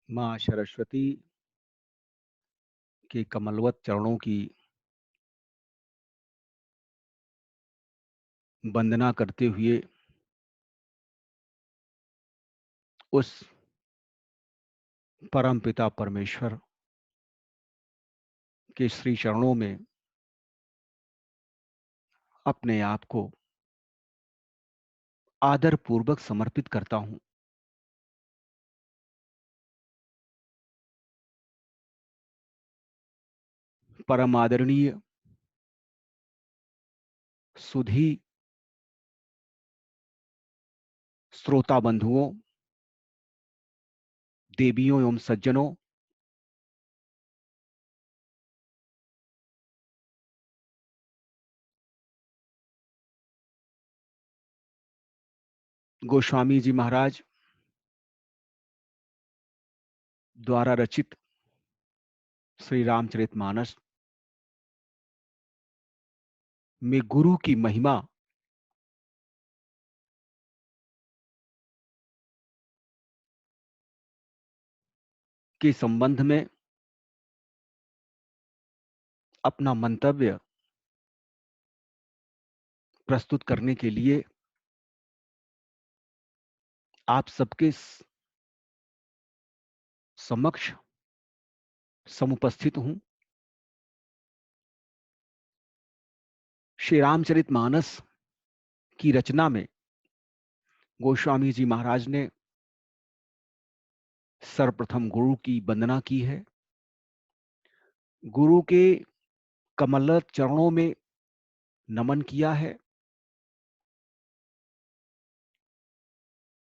माँ सरस्वती के कमलवत चरणों की वंदना करते हुए उस परम पिता परमेश्वर के श्री चरणों में अपने आप को आदर पूर्वक समर्पित करता हूँ। परम आदरणीय सुधी श्रोता बंधुओं, देवियों एवं सज्जनों, गोस्वामी जी महाराज द्वारा रचित श्री रामचरितमानस में गुरु की महिमा के संबंध में अपना मंतव्य प्रस्तुत करने के लिए आप सबके समक्ष समुपस्थित हूँ। श्री रामचरितमानस की रचना में गोस्वामी जी महाराज ने सर्वप्रथम गुरु की वंदना की है। गुरु के कमल चरणों में नमन किया है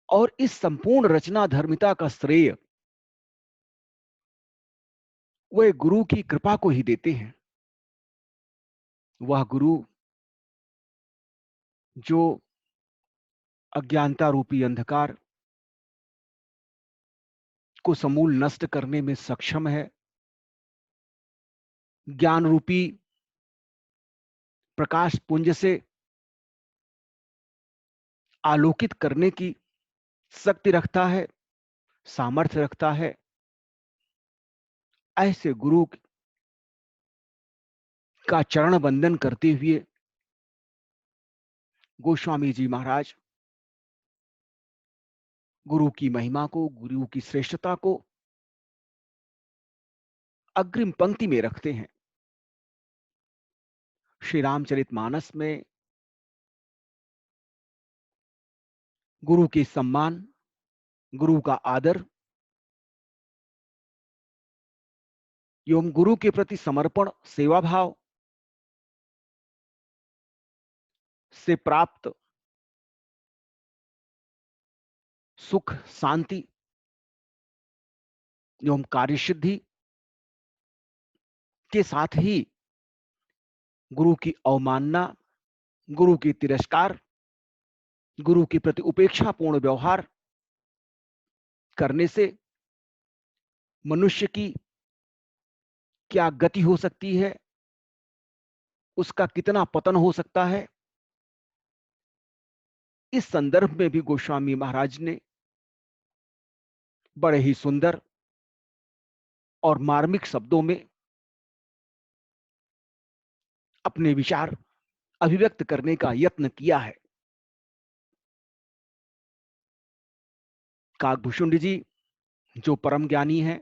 और इस संपूर्ण रचना धर्मिता का श्रेय वह गुरु की कृपा को ही देते हैं। वह गुरु जो अज्ञानता रूपी अंधकार को समूल नष्ट करने में सक्षम है, ज्ञान रूपी प्रकाश पुंज से आलोकित करने की शक्ति रखता है, सामर्थ्य रखता है। ऐसे गुरु का चरण वंदन करते हुए गोस्वामी जी महाराज गुरु की महिमा को, गुरु की श्रेष्ठता को अग्रिम पंक्ति में रखते हैं। श्री रामचरितमानस में गुरु के सम्मान, गुरु का आदर एवं गुरु के प्रति समर्पण, सेवा भाव से प्राप्त सुख, शांति एवं कार्यसिद्धि के साथ ही गुरु की अवमानना, गुरु की तिरस्कार, गुरु के प्रति उपेक्षापूर्ण व्यवहार करने से मनुष्य की क्या गति हो सकती है, उसका कितना पतन हो सकता है, इस संदर्भ में भी गोस्वामी महाराज ने बड़े ही सुंदर और मार्मिक शब्दों में अपने विचार अभिव्यक्त करने का यत्न किया है। काकभूषुंड जी जो परम ज्ञानी हैं,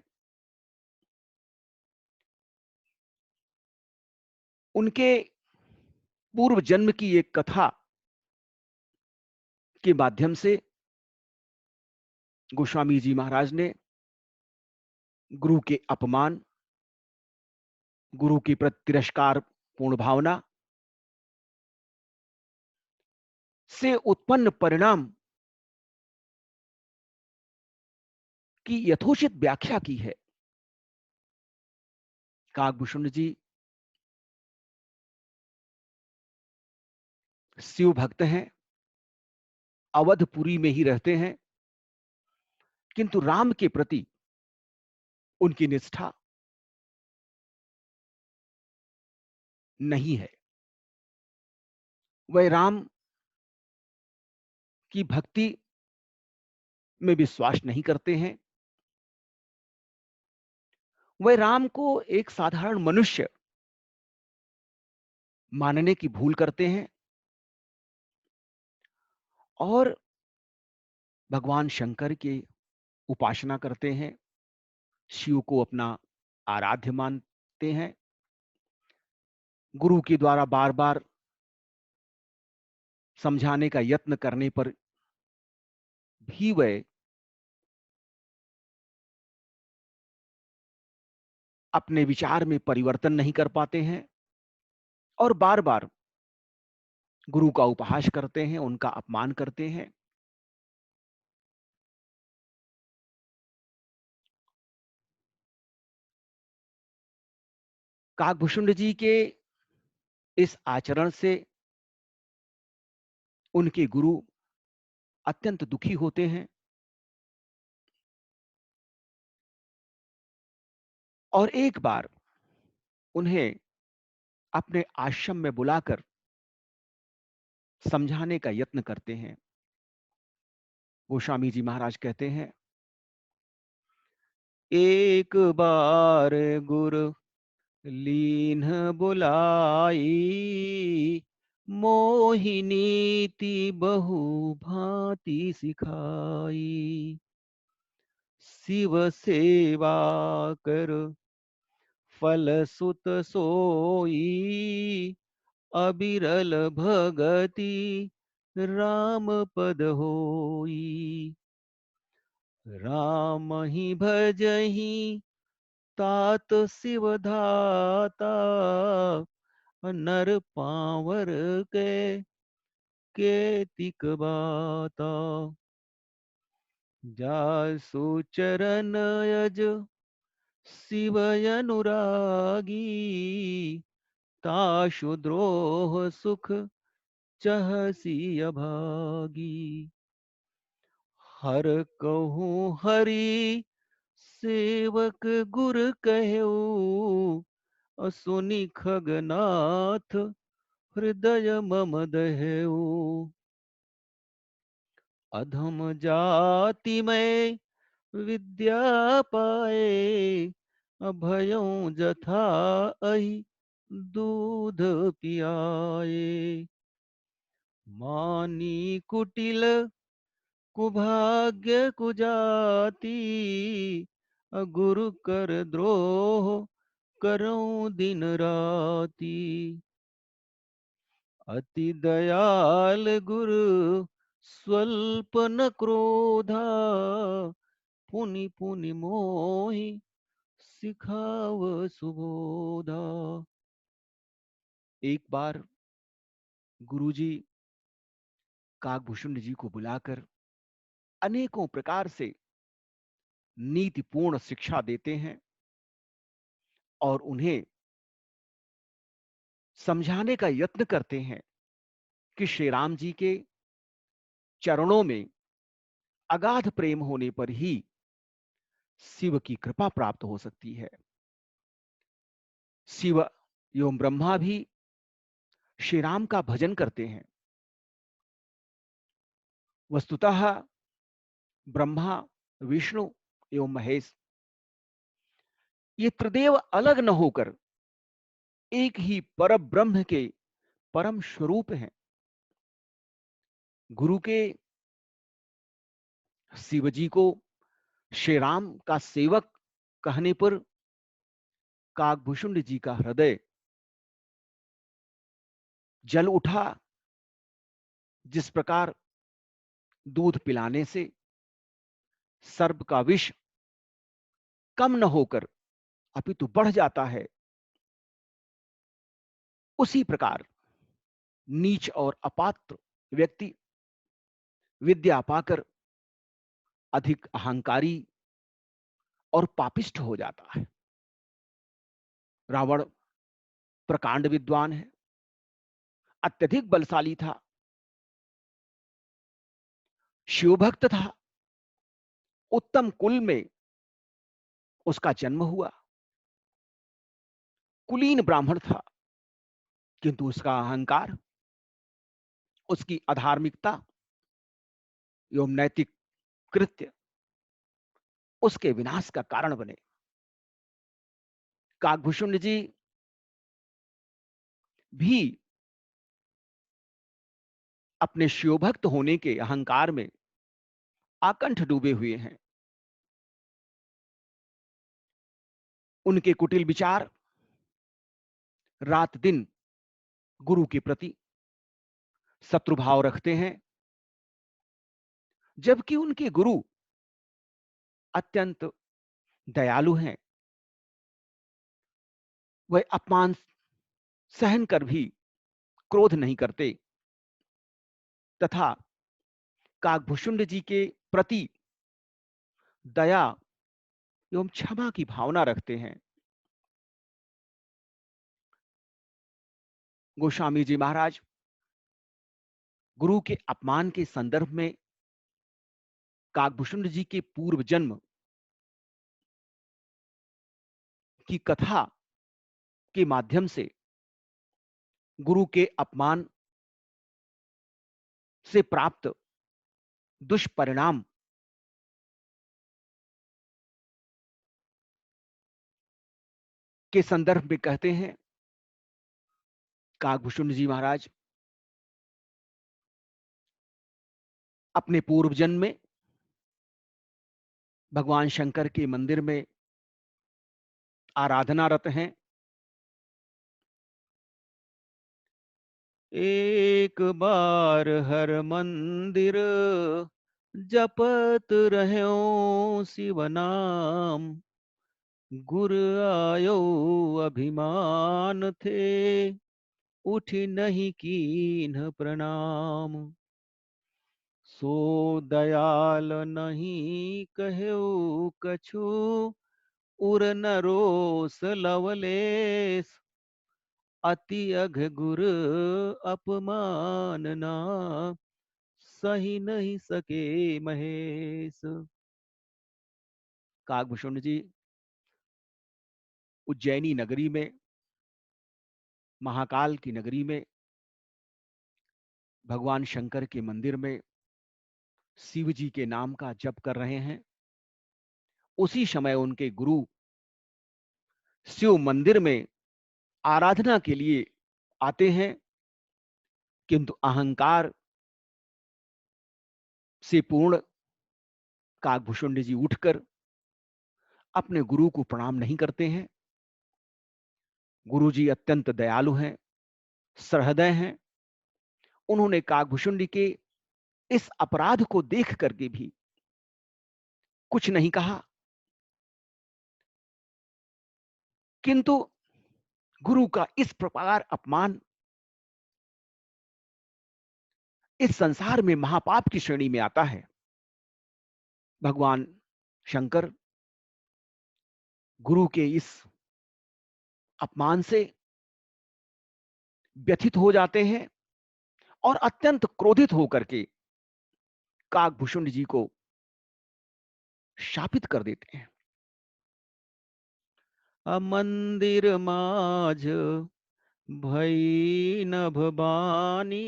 उनके पूर्व जन्म की एक कथा के माध्यम से गोस्वामी जी महाराज ने गुरु के अपमान, गुरु की प्रति तिरस्कार पूर्ण भावना से उत्पन्न परिणाम की यथोचित व्याख्या की है। काकभूषुंड जी शिव भक्त हैं, अवधपुरी में ही रहते हैं, किंतु राम के प्रति उनकी निष्ठा नहीं है। वह राम की भक्ति में विश्वास नहीं करते हैं, वह राम को एक साधारण मनुष्य मानने की भूल करते हैं और भगवान शंकर की उपासना करते हैं, शिव को अपना आराध्य मानते हैं। गुरु के द्वारा बार-बार समझाने का यत्न करने पर भी वह अपने विचार में परिवर्तन नहीं कर पाते हैं और बार-बार गुरु का उपहास करते हैं, उनका अपमान करते हैं। काकभूषुंड जी के इस आचरण से उनके गुरु अत्यंत दुखी होते हैं और एक बार उन्हें अपने आश्रम में बुलाकर समझाने का यत्न करते हैं। गोस्वामी जी महाराज कहते हैं, एक बार गुर लीन्ह बुलाई, मोहि नीति बहु भांति सिखाई। शिव सेवा कर फल सुत सोई, अबिरल भगति राम पद होई। राम ही भजहि तात शिव धाता, नर पावर के तिक बाता। जासु चरण यज शिव अनुरागी, ताशु द्रोह सुख चहसी अभागी। हर कहूँ हरि सेवक गुर कहू, सुनि खगनाथ हृदय मम दहेऊ। अधम जाति में विद्या पाए, अभयों जथा अहि दूध पियाए। मानी कुटिल कुभाग्य कुजाति, गुरु कर द्रोह करऊं दिन राती। अति दयाल गुरु स्वल्प न क्रोधा, पुनि पुनि मोहि सिखाव सुबोधा। एक बार गुरुजी काकभूषुंड जी को बुलाकर अनेकों प्रकार से नीतिपूर्ण शिक्षा देते हैं और उन्हें समझाने का यत्न करते हैं कि श्री राम जी के चरणों में अगाध प्रेम होने पर ही शिव की कृपा प्राप्त हो सकती है। शिव एवं ब्रह्मा भी श्री राम का भजन करते हैं। वस्तुतः ब्रह्मा, विष्णु एवं महेश ये त्रिदेव अलग न होकर एक ही पर ब्रह्म के परम स्वरूप हैं। गुरु के शिवजी को श्री राम का सेवक कहने पर काकभूषुंड जी का हृदय जल उठा। जिस प्रकार दूध पिलाने से सर्प का विष कम न होकर अपितु बढ़ जाता है, उसी प्रकार नीच और अपात्र व्यक्ति विद्या पाकर अधिक अहंकारी और पापिष्ठ हो जाता है। रावण प्रकांड विद्वान है, अत्यधिक बलशाली था, शिवभक्त था, उत्तम कुल में उसका जन्म हुआ, कुलीन ब्राह्मण था, किंतु उसका अहंकार, उसकी अधार्मिकता एवं नैतिक कृत्य उसके विनाश का कारण बने। काकभूषुंड जी भी अपने शिवभक्त होने के अहंकार में आकंठ डूबे हुए हैं। उनके कुटिल विचार रात दिन गुरु के प्रति शत्रुभाव रखते हैं, जबकि उनके गुरु अत्यंत दयालु हैं। वह अपमान सहन कर भी क्रोध नहीं करते तथा काकभूषुंड जी के प्रति दया एवं क्षमा की भावना रखते हैं। गोस्वामी जी महाराज गुरु के अपमान के संदर्भ में काकभूषुंड जी के पूर्व जन्म की कथा के माध्यम से गुरु के अपमान से प्राप्त दुष्परिणाम के संदर्भ में कहते हैं। काकभूषुंड जी महाराज अपने पूर्व जन्म में भगवान शंकर के मंदिर में आराधनारत हैं। एक बार हर मंदिर जपत रहो शिव नाम, गुर आयो अभिमान थे, उठी नहीं कीन्ह प्रणाम। सो दयाल नहीं कहो कछु, उर न रोस लवलेस, अति अघ गुर अपमानना, सही नहीं सके महेश। काकभूषुंड जी उज्जैनी नगरी में, महाकाल की नगरी में, भगवान शंकर के मंदिर में शिव जी के नाम का जप कर रहे हैं। उसी समय उनके गुरु शिव मंदिर में आराधना के लिए आते हैं, किंतु अहंकार से पूर्ण काकभूषुंड जी उठकर अपने गुरु को प्रणाम नहीं करते हैं। गुरु जी अत्यंत दयालु हैं, सहृदय हैं। उन्होंने काकभूषुंड के इस अपराध को देख करके भी कुछ नहीं कहा, किंतु गुरु का इस प्रकार अपमान इस संसार में महापाप की श्रेणी में आता है। भगवान शंकर गुरु के इस अपमान से व्यथित हो जाते हैं और अत्यंत क्रोधित होकर के काकभूषुंड जी को शापित कर देते हैं। मंदिर माझ भई नभ बानी,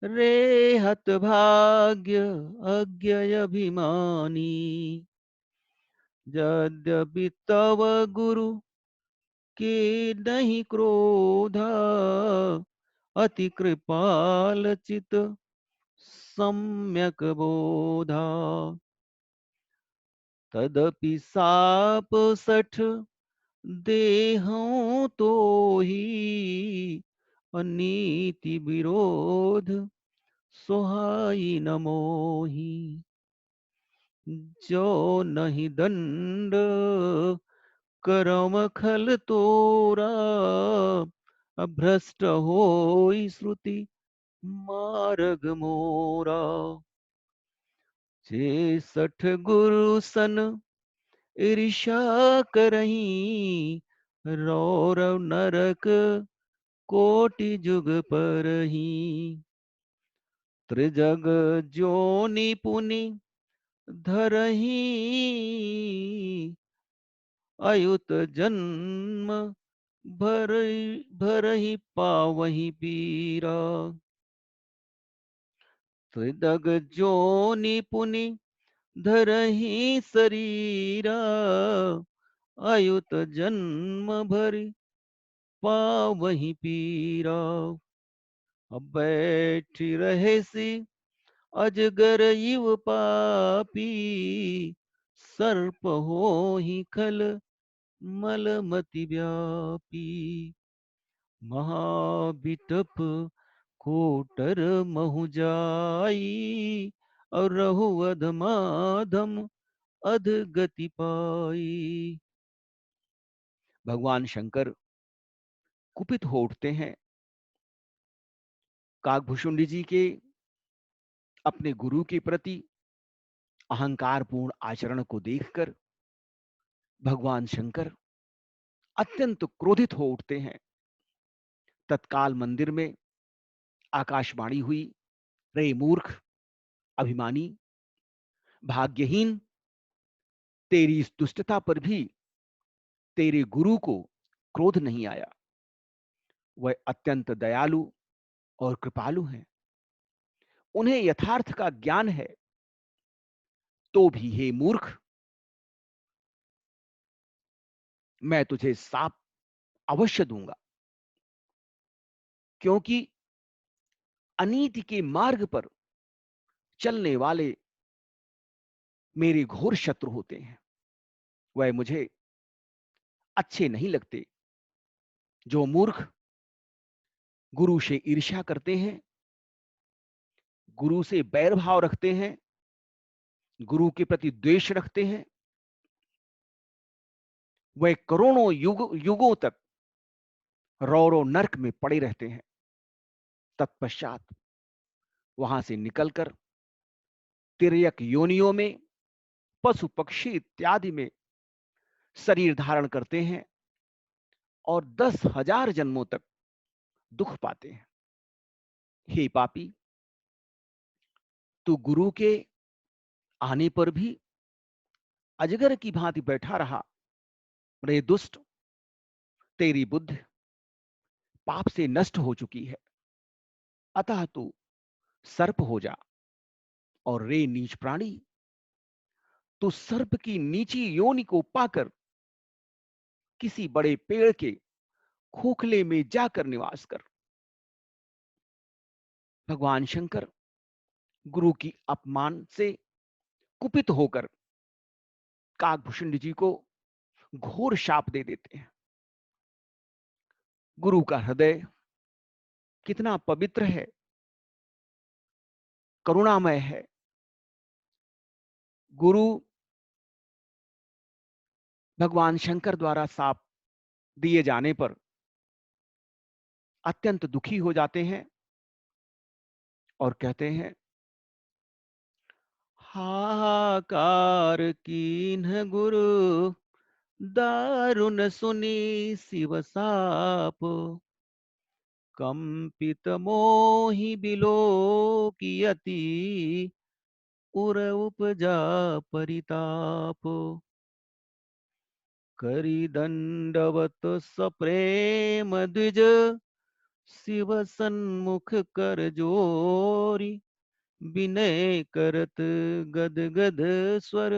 रे हत भाग्य अज्ञ अभिमानी। यद्यपि तव गुरु के नहीं क्रोधा, अति कृपाल चित सम्यक बोधा। तदपि साप सठ देहं तो ही, अनीति विरोध सोहाई न मोही। जो नहीं दंड करम खल तोरा, भ्रष्ट होई श्रुति मार्ग मोरा। जे सठ गुरु सन ईर्षा करही, रौरव नरक कोटि जुग परही। त्रिजग जोनि पुनि धरही, अयुत जन्म भरही पावही पीरा। त्रिदग जोनि पुनि धरही शरीरा, अयुत जन्म भरी पावहीं पीरा। अब बैठी रहे सी अजगर इव पापी, सर्प हो ही खल मलमति व्यापी। महाबिटप कोटर महु जाई, और रहु अधमाधम अधगति पाई। भगवान शंकर कुपित हो उठते हैं। काकभूषुंडी जी के अपने गुरु के प्रति अहंकारपूर्ण आचरण को देखकर भगवान शंकर अत्यंत क्रोधित हो उठते हैं। तत्काल मंदिर में आकाशवाणी हुई, रे मूर्ख, अभिमानी, भाग्यहीन, तेरी इस दुष्टता पर भी तेरे गुरु को क्रोध नहीं आया। वह अत्यंत दयालु और कृपालु हैं। उन्हें यथार्थ का ज्ञान है, तो भी हे मूर्ख, मैं तुझे साप अवश्य दूंगा, क्योंकि अनीति के मार्ग पर चलने वाले मेरे घोर शत्रु होते हैं। वह मुझे अच्छे नहीं लगते। जो मूर्ख गुरु से ईर्ष्या करते हैं, गुरु से बैर भाव रखते हैं, गुरु के प्रति द्वेष रखते हैं, वह करोड़ों युगों तक रौरव नरक में पड़े रहते हैं। तत्पश्चात वहां से निकलकर तिर्यक योनियों में, पशु पक्षी इत्यादि में शरीर धारण करते हैं और 10,000 जन्मों तक दुख पाते हैं। हे पापी, तू गुरु के आने पर भी अजगर की भांति बैठा रहा। रे दुष्ट, तेरी बुद्धि पाप से नष्ट हो चुकी है, अतः तू सर्प हो जा। और रे नीच प्राणी, तू सर्प की नीची योनि को पाकर किसी बड़े पेड़ के खोखले में जाकर निवास कर। भगवान शंकर गुरु की अपमान से कुपित होकर काकभूषुंड जी को घोर शाप दे देते हैं। गुरु का हृदय कितना पवित्र है, करुणामय है। गुरु भगवान शंकर द्वारा शाप दिए जाने पर अत्यंत दुखी हो जाते हैं और कहते हैं, हाहाकार कीन्ह गुरु, दारुण सुनी शिव साप। कंपित मोहि बिलो कियति, उर उपजा परिताप। करि दंडवत सप्रेम द्विज, शिव सन्मुख कर जोरी। विनय करत गद गद स्वर,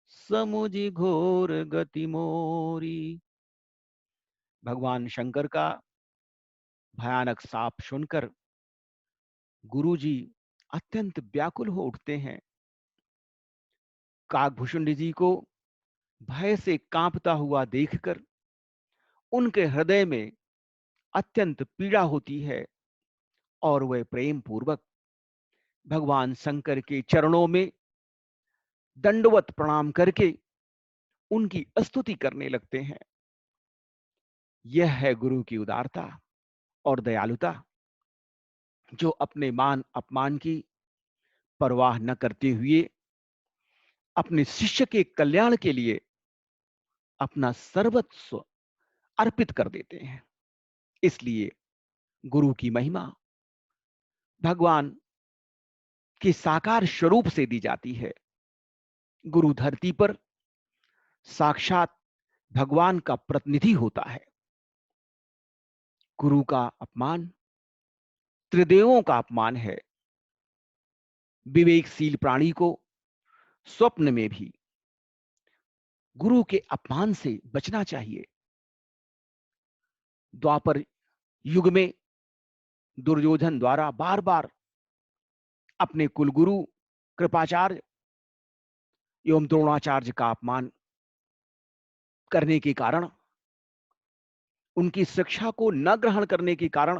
समुझि घोर गति मोरी। भगवान शंकर का भयानक साप सुनकर गुरुजी अत्यंत व्याकुल हो उठते हैं। काकभूषुंड जी को भय से कांपता हुआ देखकर उनके हृदय में अत्यंत पीड़ा होती है और वे प्रेम पूर्वक भगवान शंकर के चरणों में दंडवत प्रणाम करके उनकी स्तुति करने लगते हैं। यह है गुरु की उदारता और दयालुता, जो अपने मान अपमान की परवाह न करते हुए अपने शिष्य के कल्याण के लिए अपना सर्वस्व अर्पित कर देते हैं। इसलिए गुरु की महिमा भगवान के साकार स्वरूप से दी जाती है। गुरु धरती पर साक्षात भगवान का प्रतिनिधि होता है। गुरु का अपमान त्रिदेवों का अपमान है। विवेकशील प्राणी को स्वप्न में भी गुरु के अपमान से बचना चाहिए। द्वापर युग में दुर्योधन द्वारा बार बार अपने कुलगुरु कृपाचार्य एवं द्रोणाचार्य का अपमान करने के कारण, उनकी शिक्षा को न ग्रहण करने के कारण,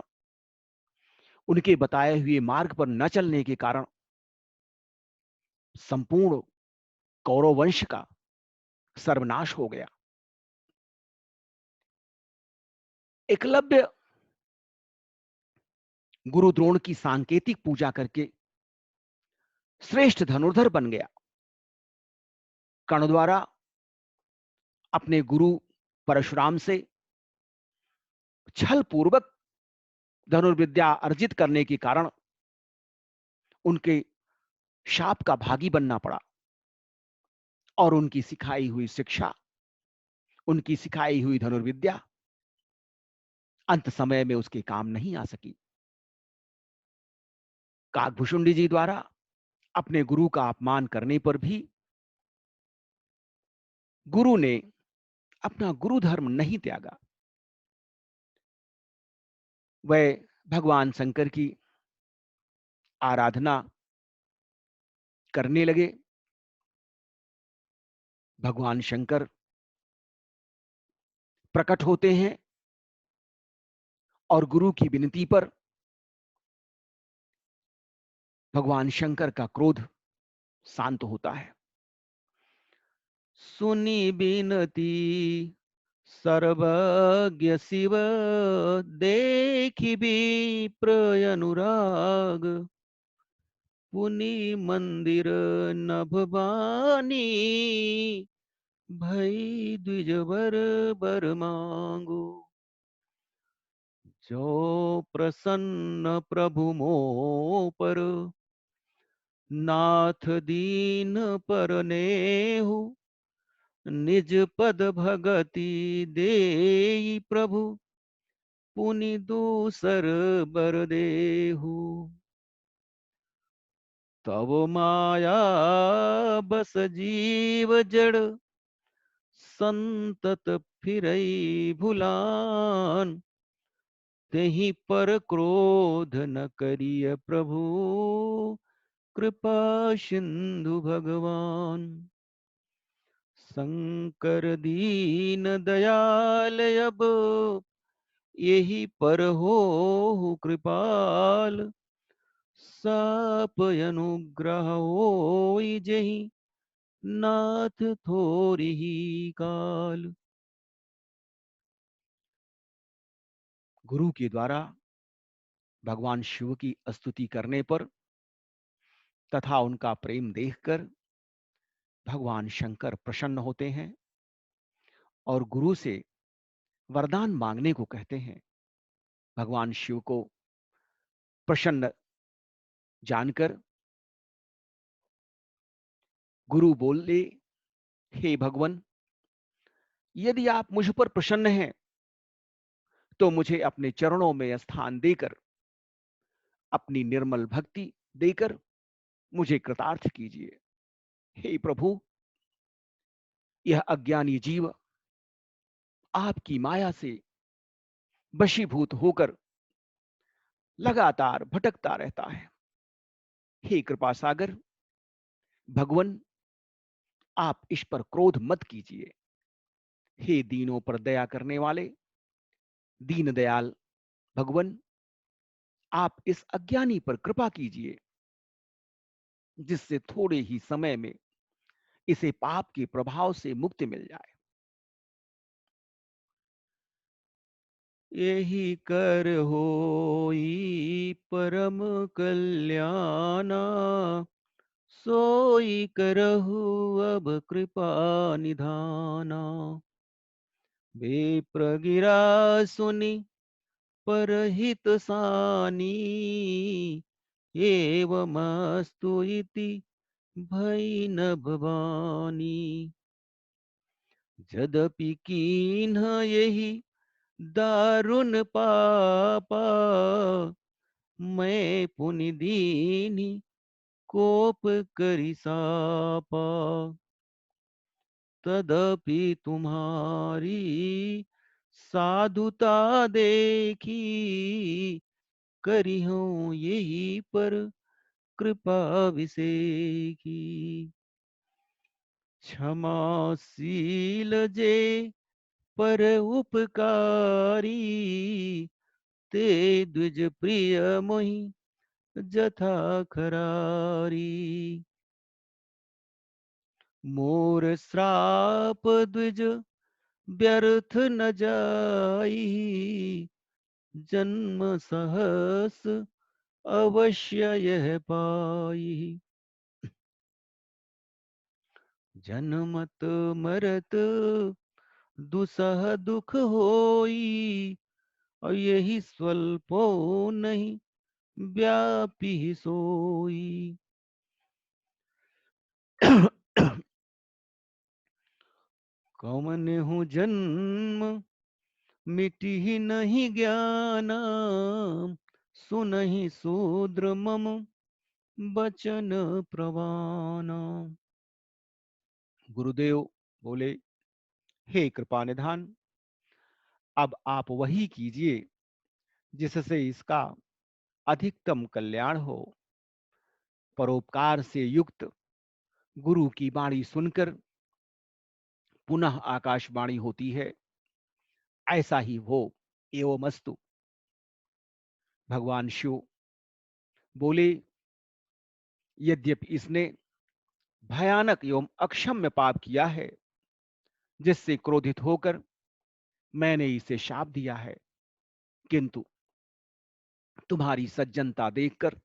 उनके बताए हुए मार्ग पर न चलने के कारण संपूर्ण कौरव वंश का सर्वनाश हो गया। एकलव्य गुरु द्रोण की सांकेतिक पूजा करके श्रेष्ठ धनुर्धर बन गया। कर्ण द्वारा अपने गुरु परशुराम से छल पूर्वक धनुर्विद्या अर्जित करने के कारण उनके शाप का भागी बनना पड़ा और उनकी सिखाई हुई शिक्षा, उनकी सिखाई हुई धनुर्विद्या अंत समय में उसके काम नहीं आ सकी। काकभूषुंडी जी द्वारा अपने गुरु का अपमान करने पर भी गुरु ने अपना गुरु धर्म नहीं त्यागा। वह भगवान शंकर की आराधना करने लगे। भगवान शंकर प्रकट होते हैं और गुरु की विनती पर भगवान शंकर का क्रोध शांत होता है। सुनी बिनती सर्वज्ञ शिव, देखी भी प्रयनुराग, पुनि मंदिर नभवानी, भई द्विजवर बर मांगो। जो प्रसन्न प्रभु मों पर, नाथ दीन पर नेहु, निज पद भगति देई प्रभु, पुनि दूसर बर देहु। तब माया बस जीव जड़, संतत फिरई भुलान, तेहि पर क्रोध न करिय प्रभु, कृपा सिंधु भगवान। शंकर दीन दयाल अब, यही पर हो कृपाल, साप अनुग्रह होई जेहि, नाथ थोरी ही काल। गुरु के द्वारा भगवान शिव की स्तुति करने पर तथा उनका प्रेम देखकर भगवान शंकर प्रसन्न होते हैं और गुरु से वरदान मांगने को कहते हैं। भगवान शिव को प्रसन्न जानकर गुरु बोले, हे भगवान, यदि आप मुझ पर प्रसन्न हैं तो मुझे अपने चरणों में स्थान देकर, अपनी निर्मल भक्ति देकर मुझे कृतार्थ कीजिए। हे प्रभु, यह अज्ञानी जीव आपकी माया से वशीभूत होकर लगातार भटकता रहता है। हे कृपा सागर भगवान, आप इस पर क्रोध मत कीजिए। हे दीनों पर दया करने वाले दीन दयाल भगवान, आप इस अज्ञानी पर कृपा कीजिए, जिससे थोड़े ही समय में इसे पाप के प्रभाव से मुक्ति मिल जाए। यही कर होई परम कल्याणा, सोई करहु अब कृपा निधाना। वे प्रगिरा सुनि परहित सानी, एवमस्तु इति भई न भवानी। यद्यपि कीन्ह यही दारुण पापा, मैं पुनि दीन्हि कोप करि सापा। तदपि तुम्हारी साधुता देखी, करी हूँ यही पर कृपा विसेकी। क्षमाशील जे पर उपकारी, ते द्विज प्रिय मोहि जथा खरारी। मोर श्राप द्विज व्यर्थ न जाई, जन्म सहस अवश्य यह पाई। जन्मत मरत दुसह दुख होई, और यही स्वल्पो नहीं व्यापी सोई। कौन हूँ जन्म मिटी ही नहीं ज्ञाना, सुनहि शूद्र मम बचन प्रवाना। गुरुदेव बोले, हे कृपा निधान, अब आप वही कीजिए जिससे इसका अधिकतम कल्याण हो। परोपकार से युक्त गुरु की वाणी सुनकर पुनः आकाशवाणी होती है, ऐसा ही हो एवमस्तु। भगवान शिव बोले, यद्यपि इसने भयानक एवं अक्षम्य पाप किया है, जिससे क्रोधित होकर मैंने इसे शाप दिया है, किंतु तुम्हारी सज्जनता देखकर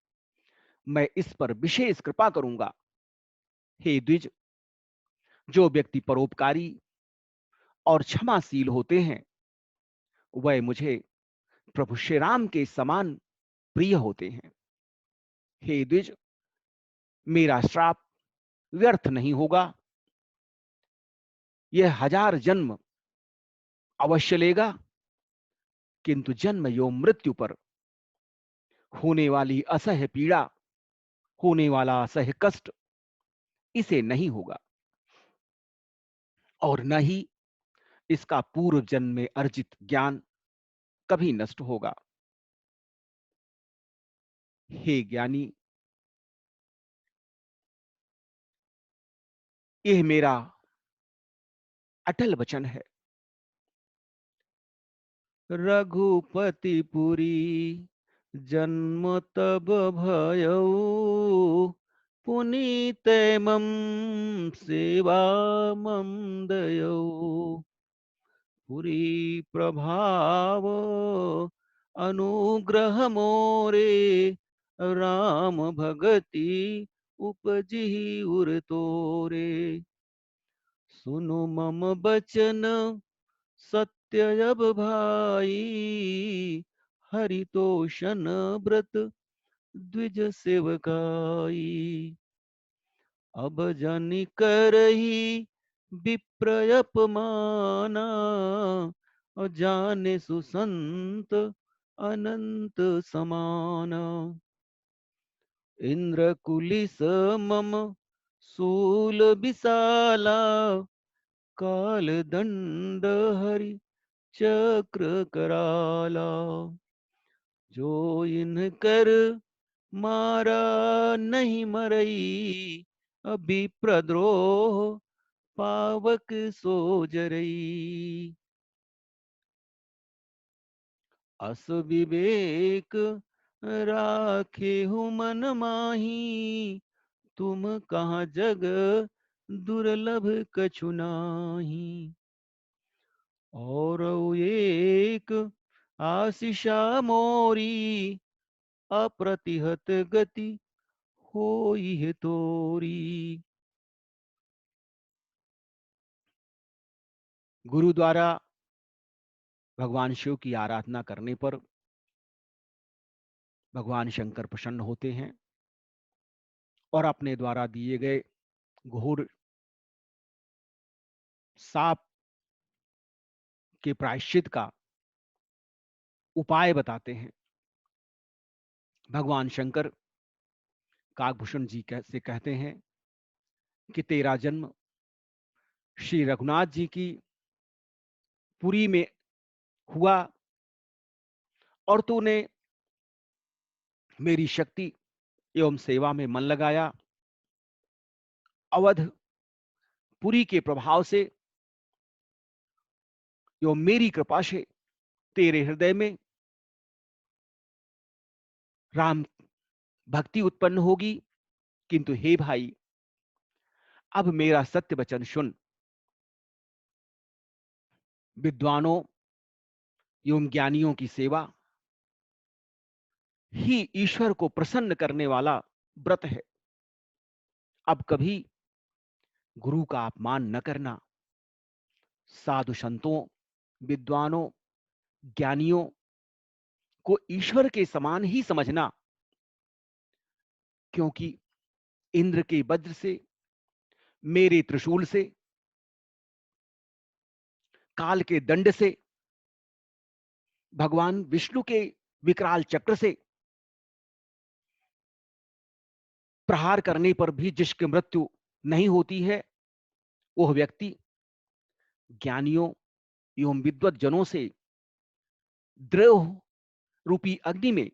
मैं इस पर विशेष कृपा करूंगा। हे द्विज, जो व्यक्ति परोपकारी और क्षमाशील होते हैं, वह मुझे प्रभु श्री राम के समान प्रिय होते हैं। हे द्विज, मेरा श्राप व्यर्थ नहीं होगा, यह 1000 जन्म अवश्य लेगा, किंतु जन्म एवं मृत्यु पर होने वाली असह्य पीड़ा, होने वाला असह्य कष्ट इसे नहीं होगा, और न ही इसका पूर्व जन्म में अर्जित ज्ञान कभी नष्ट होगा। हे ज्ञानी, यह मेरा अटल वचन है। रघुपतिपुरी जन्म तब भयऊ, पुनीत मम सेवा मम दयऊ। पुरी प्रभाव अनुग्रह मोरे, राम भगति उपजी उर तोरे। सुनु मम बचन सत्य अब भाई, हरितोषण व्रत द्विज सेवकाई। अब जनि करही विप्र अपमाना, और जाने सुसंत अनंत समाना। इंद्र कुलिस मम सूल विशाला, काल दंड हरि चक्र कराला। जो इन कर मारा नहीं मरई, अभी प्रद्रोह पावक सो जरई। अस विवेक राखे हूँ मन माही, तुम कहाँ जग दुर्लभ कछु नाही। और एक आशीषा मोरी, अप्रतिहत गति होई है तोरी। गुरु द्वारा भगवान शिव की आराधना करने पर भगवान शंकर प्रसन्न होते हैं और अपने द्वारा दिए गए घोर साप के प्रायश्चित का उपाय बताते हैं। भगवान शंकर काकभूषण जी से कहते हैं कि तेरा जन्म श्री रघुनाथ जी की पुरी में हुआ और तूने मेरी शक्ति एवं सेवा में मन लगाया। अवध पुरी के प्रभाव से एवं मेरी कृपा से तेरे हृदय में राम भक्ति उत्पन्न होगी। किंतु हे भाई, अब मेरा सत्य वचन सुन। विद्वानों एवं ज्ञानियों की सेवा ही ईश्वर को प्रसन्न करने वाला व्रत है। अब कभी गुरु का अपमान न करना। साधु संतों, विद्वानों, ज्ञानियों को ईश्वर के समान ही समझना, क्योंकि इंद्र के वज्र से, मेरे त्रिशूल से, काल के दंड से, भगवान विष्णु के विकराल चक्र से प्रहार करने पर भी जिसकी मृत्यु नहीं होती है, वह व्यक्ति ज्ञानियों एवं विद्वत जनों से द्रोह रूपी अग्नि में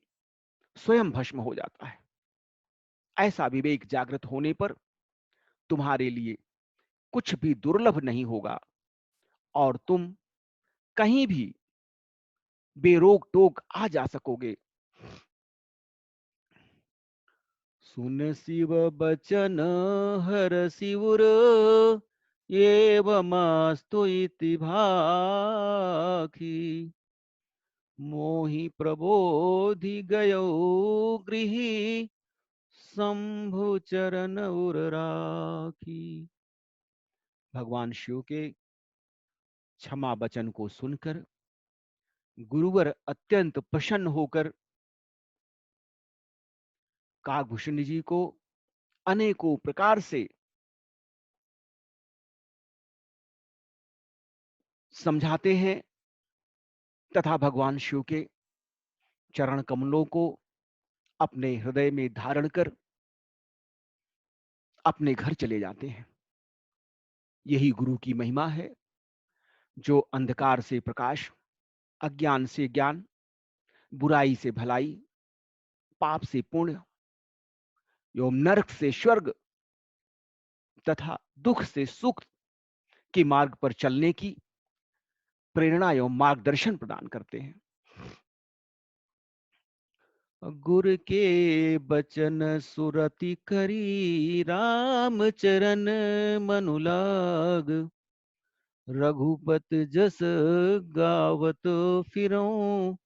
स्वयं भस्म हो जाता है। ऐसा विवेक जागृत होने पर तुम्हारे लिए कुछ भी दुर्लभ नहीं होगा और तुम कहीं भी बेरोक टोक आ जा सकोगे। सुन शिव बचन हर शिवर, एवमस्तु इति भाखी। मोहि प्रबोधि गयो गृही, शंभु चरण उर राखी। भगवान शिव के क्षमा वचन को सुनकर गुरुवर अत्यंत प्रसन्न होकर काकभूषण जी को अनेकों प्रकार से समझाते हैं तथा भगवान शिव के चरण कमलों को अपने हृदय में धारण कर अपने घर चले जाते हैं। यही गुरु की महिमा है, जो अंधकार से प्रकाश, अज्ञान से ज्ञान, बुराई से भलाई, पाप से पुण्य एवं नरक से स्वर्ग तथा दुख से सुख के मार्ग पर चलने की प्रेरणा एवं मार्गदर्शन प्रदान करते हैं। गुर के बचन सुरति करी, राम चरण मनु लाग। रघुपत जस गावत फिरऊं,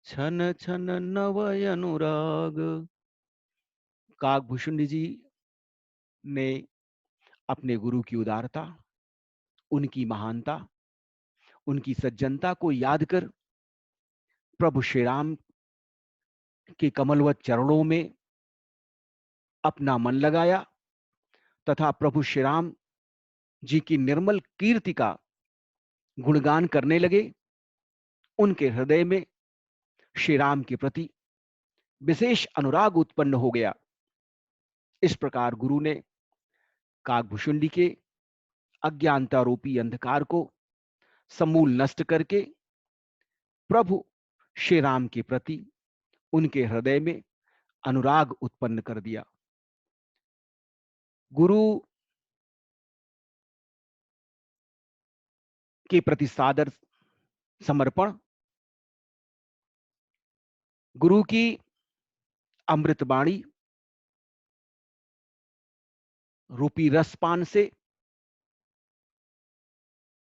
छन छन नवय अनुराग। काकभूषण जी ने अपने गुरु की उदारता, उनकी महानता, उनकी सज्जनता को याद कर प्रभु श्री राम के कमलवत चरणों में अपना मन लगाया तथा प्रभु श्री राम जी की निर्मल कीर्ति का गुणगान करने लगे। उनके हृदय में श्री राम के प्रति विशेष अनुराग उत्पन्न हो गया। इस प्रकार गुरु ने काकभूषण के अज्ञानता रूपी अंधकार को समूल नष्ट करके प्रभु श्री राम के प्रति उनके हृदय में अनुराग उत्पन्न कर दिया। गुरु के प्रति सादर समर्पण, गुरु की अमृतवाणी रूपी रसपान से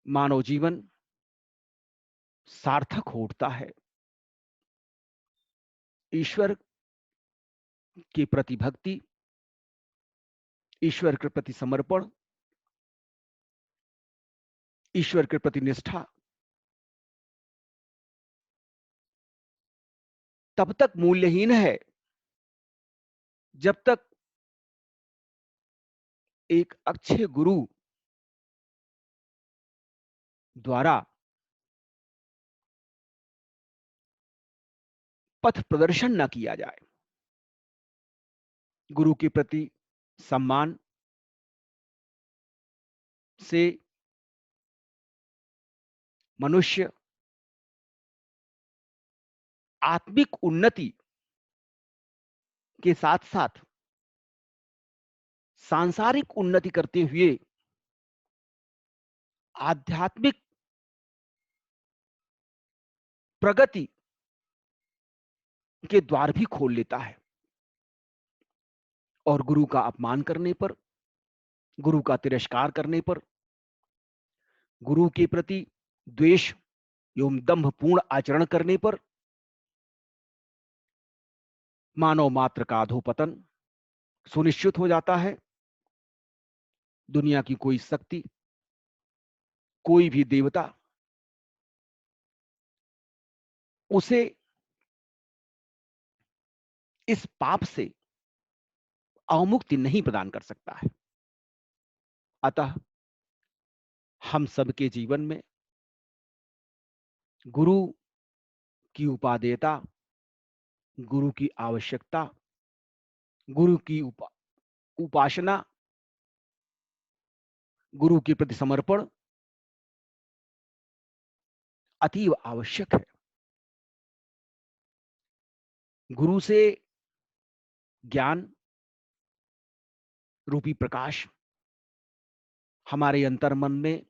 मानव जीवन सार्थक हो उठता है। ईश्वर के प्रति भक्ति, ईश्वर के प्रति समर्पण, ईश्वर के प्रति निष्ठा तब तक मूल्यहीन है जब तक एक अच्छे गुरु द्वारा पथ प्रदर्शन न किया जाए। गुरु के प्रति सम्मान से मनुष्य आत्मिक उन्नति के साथ साथ सांसारिक उन्नति करते हुए आध्यात्मिक प्रगति के द्वार भी खोल लेता है। और गुरु का अपमान करने पर, गुरु का तिरस्कार करने पर, गुरु के प्रति द्वेष एवं दंभपूर्ण आचरण करने पर मानव मात्र का अधोपतन सुनिश्चित हो जाता है। दुनिया की कोई शक्ति, कोई भी देवता उसे इस पाप से अवमुक्ति नहीं प्रदान कर सकता है। अतः हम सबके जीवन में गुरु की उपादेयता, गुरु की आवश्यकता, गुरु की उपासना, गुरु के प्रति समर्पण अतीव आवश्यक है। गुरु से ज्ञान रूपी प्रकाश हमारे अंतर्मन में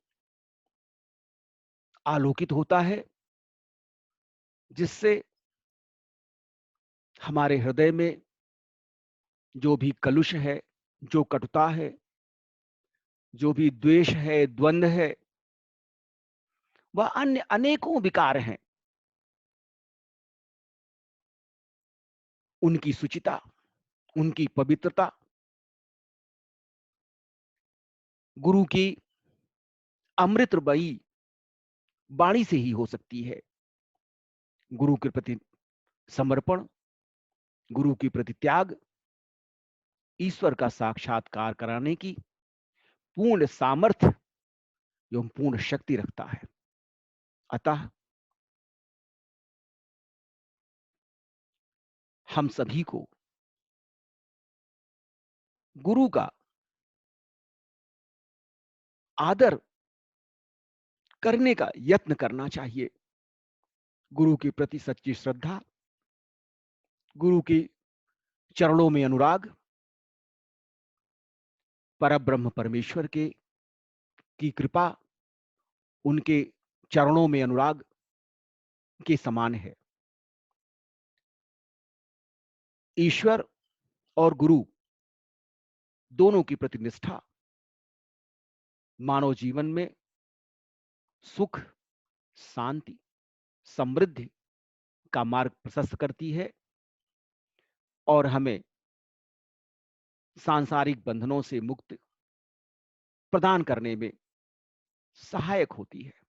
आलोकित होता है, जिससे हमारे हृदय में जो भी कलुष है, जो कटुता है, जो भी द्वेष है, द्वंद्व है, वह अन्य अनेकों विकार हैं, उनकी शुचिता, उनकी पवित्रता गुरु की अमृतमयी वाणी से ही हो सकती है। गुरु के प्रति समर्पण, गुरु के प्रति त्याग ईश्वर का साक्षात्कार कराने की पूर्ण सामर्थ्य एवं पूर्ण शक्ति रखता है। अतः हम सभी को गुरु का आदर करने का यत्न करना चाहिए। गुरु के प्रति सच्ची श्रद्धा, गुरु के चरणों में अनुराग परब्रह्म परमेश्वर की कृपा उनके चरणों में अनुराग के समान है। ईश्वर और गुरु दोनों की प्रति निष्ठा मानव जीवन में सुख, शांति, समृद्धि का मार्ग प्रशस्त करती है और हमें सांसारिक बंधनों से मुक्ति प्रदान करने में सहायक होती है।